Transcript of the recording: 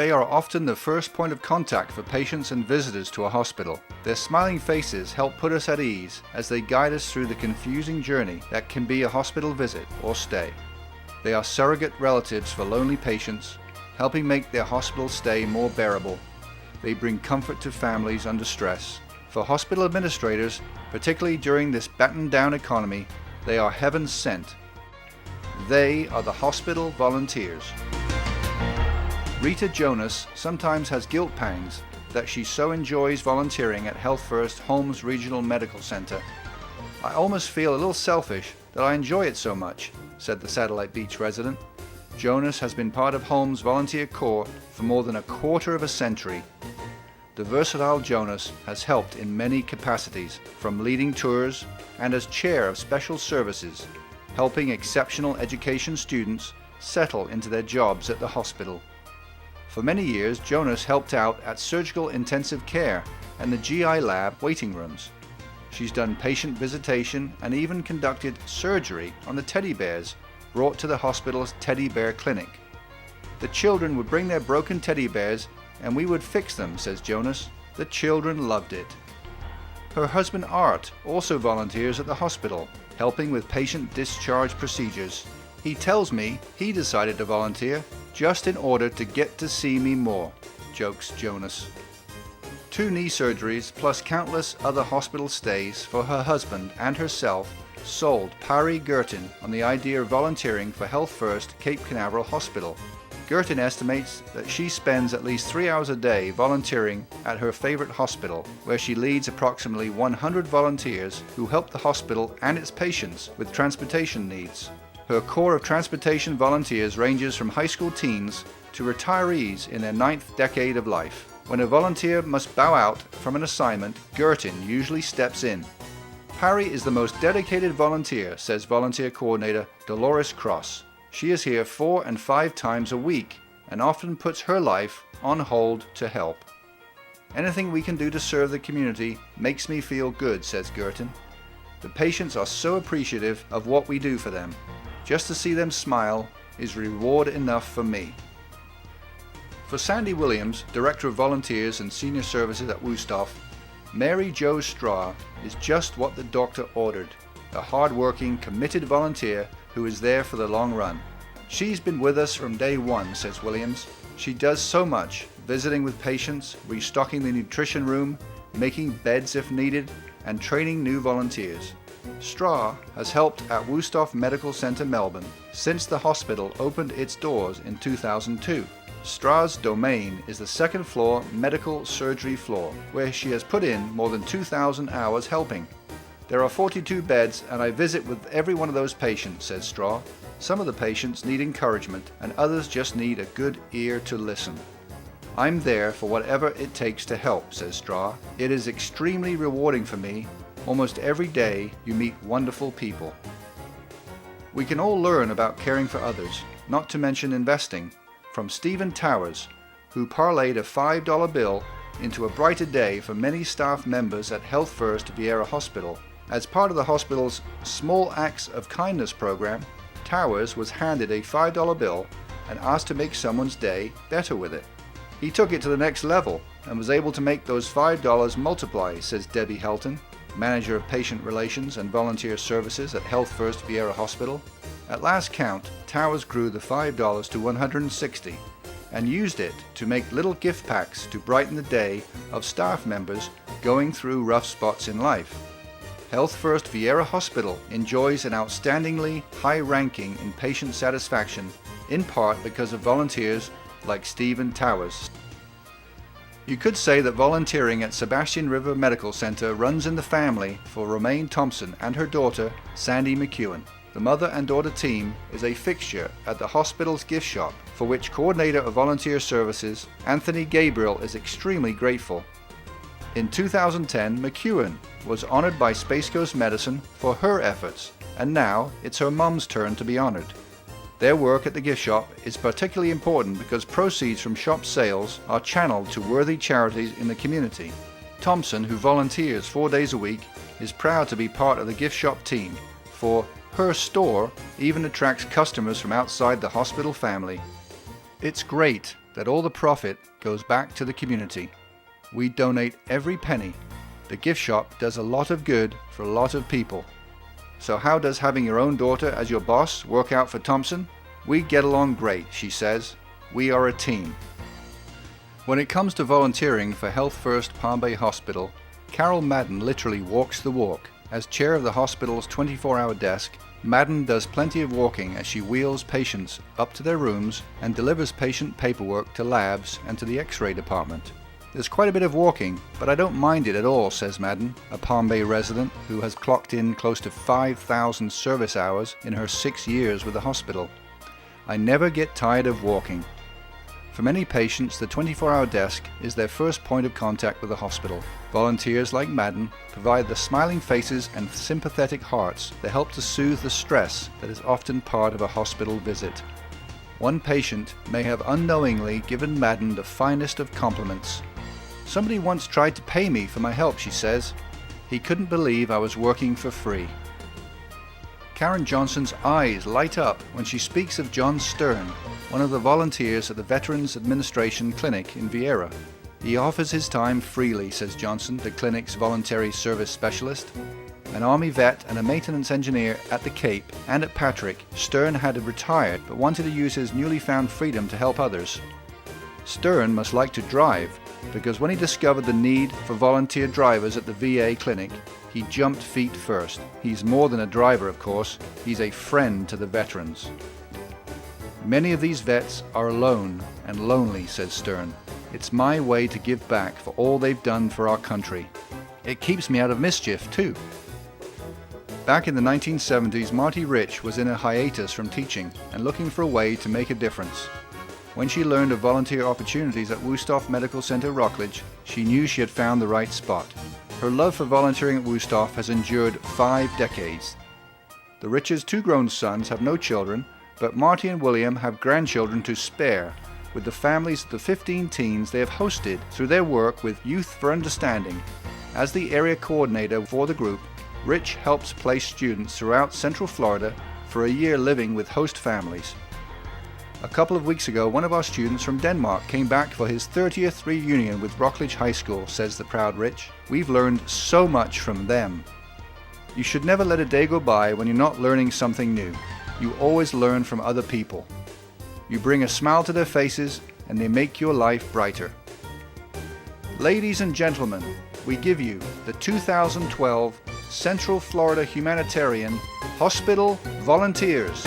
They are often the first point of contact for patients and visitors to a hospital. Their smiling faces help put us at ease as they guide us through the confusing journey that can be a hospital visit or stay. They are surrogate relatives for lonely patients, helping make their hospital stay more bearable. They bring comfort to families under stress. For hospital administrators, particularly during this battened-down economy, they are heaven sent. They are the hospital volunteers. Rita Jonas sometimes has guilt pangs that she so enjoys volunteering at Health First Holmes Regional Medical Center. "I almost feel a little selfish that I enjoy it so much," said the Satellite Beach resident. Jonas has been part of Holmes Volunteer Corps for more than a quarter of a century. The versatile Jonas has helped in many capacities, from leading tours and as chair of special services, helping exceptional education students settle into their jobs at the hospital. For many years, Jonas helped out at surgical intensive care and the GI lab waiting rooms. She's done patient visitation and even conducted surgery on the teddy bears brought to the hospital's teddy bear clinic. "The children would bring their broken teddy bears and we would fix them," says Jonas. "The children loved it." Her husband Art also volunteers at the hospital, helping with patient discharge procedures. "He tells me he decided to volunteer just in order to get to see me more," jokes Jonas. 2 knee surgeries plus countless other hospital stays for her husband and herself sold Pari Girton on the idea of volunteering for Health First Cape Canaveral Hospital. Girton estimates that she spends at least 3 hours a day volunteering at her favorite hospital, where she leads approximately 100 volunteers who help the hospital and its patients with transportation needs. Her corps of transportation volunteers ranges from high school teens to retirees in their 9th decade of life. When a volunteer must bow out from an assignment, Girton usually steps in. "Pari is the most dedicated volunteer," says volunteer coordinator Dolores Cross. "She is here 4 and 5 times a week and often puts her life on hold to help. Anything we can do to serve the community makes me feel good," says Girton. "The patients are so appreciative of what we do for them. Just to see them smile is reward enough for me." For Sandy Williams, Director of Volunteers and Senior Services at Wusthof, Mary Jo Straw is just what the doctor ordered, a hard-working, committed volunteer who is there for the long run. "She's been with us from day one," says Williams. "She does so much, visiting with patients, restocking the nutrition room, making beds if needed, and training new volunteers." Straw has helped at Wusthof Medical Center, Melbourne, since the hospital opened its doors in 2002. Straw's domain is the 2nd floor medical surgery floor, where she has put in more than 2,000 hours helping. "There are 42 beds and I visit with every one of those patients," says Straw. "Some of the patients need encouragement and others just need a good ear to listen. I'm there for whatever it takes to help," says Straw. "It is extremely rewarding for me. Almost every day you meet wonderful people." We can all learn about caring for others, not to mention investing, from Stephen Towers, who parlayed a $5 bill into a brighter day for many staff members at Health First Vieira Hospital. As part of the hospital's Small Acts of Kindness program, Towers was handed a $5 bill and asked to make someone's day better with it. He took it to the next level and was able to make those $5 multiply, says Debbie Helton, Manager of Patient Relations and Volunteer Services at Health First Vieira Hospital. At last count, Towers grew the $5 to $160 and used it to make little gift packs to brighten the day of staff members going through rough spots in life. Health First Vieira Hospital enjoys an outstandingly high ranking in patient satisfaction, in part because of volunteers like Stephen Towers. You could say that volunteering at Sebastian River Medical Center runs in the family for Romain Thompson and her daughter, Sandy McEwen. The mother and daughter team is a fixture at the hospital's gift shop, for which Coordinator of Volunteer Services, Anthony Gabriel, is extremely grateful. In 2010, McEwen was honored by Space Coast Medicine for her efforts, and now it's her mom's turn to be honored. Their work at the gift shop is particularly important because proceeds from shop sales are channeled to worthy charities in the community. Thompson, who volunteers 4 days a week, is proud to be part of the gift shop team, for her store even attracts customers from outside the hospital family. It's great that all the profit goes back to the community. We donate every penny. The gift shop does a lot of good for a lot of people. So how does having your own daughter as your boss work out for Thompson? We get along great, she says. We are a team. When it comes to volunteering for Health First Palm Bay Hospital, Carol Madden literally walks the walk. As chair of the hospital's 24-hour desk, Madden does plenty of walking as she wheels patients up to their rooms and delivers patient paperwork to labs and to the X-ray department. There's quite a bit of walking, but I don't mind it at all, says Madden, a Palm Bay resident who has clocked in close to 5,000 service hours in her 6 years with the hospital. I never get tired of walking. For many patients, the 24-hour desk is their first point of contact with the hospital. Volunteers like Madden provide the smiling faces and sympathetic hearts that help to soothe the stress that is often part of a hospital visit. One patient may have unknowingly given Madden the finest of compliments. Somebody once tried to pay me for my help, she says. He couldn't believe I was working for free. Karen Johnson's eyes light up when she speaks of John Stern, one of the volunteers at the Veterans Administration Clinic in Vieira. He offers his time freely, says Johnson, the clinic's voluntary service specialist. An Army vet and a maintenance engineer at the Cape and at Patrick, Stern had retired but wanted to use his newly found freedom to help others. Stern must like to drive, because when he discovered the need for volunteer drivers at the VA clinic, he jumped feet first. He's more than a driver, of course. He's a friend to the veterans. Many of these vets are alone and lonely, says Stern. It's my way to give back for all they've done for our country. It keeps me out of mischief, too. Back in the 1970s, Marty Rich was in a hiatus from teaching and looking for a way to make a difference. When she learned of volunteer opportunities at Wusthof Medical Center Rockledge, she knew she had found the right spot. Her love for volunteering at Wusthof has endured 5 decades. The Riches' 2 grown sons have no children, but Marty and William have grandchildren to spare, with the families of the 15 teens they have hosted through their work with Youth for Understanding. As the area coordinator for the group, Rich helps place students throughout Central Florida for a year living with host families. A couple of weeks ago, one of our students from Denmark came back for his 30th reunion with Rockledge High School, says the proud Rich. We've learned so much from them. You should never let a day go by when you're not learning something new. You always learn from other people. You bring a smile to their faces and they make your life brighter. Ladies and gentlemen, we give you the 2012 Central Florida Humanitarian Hospital Volunteers.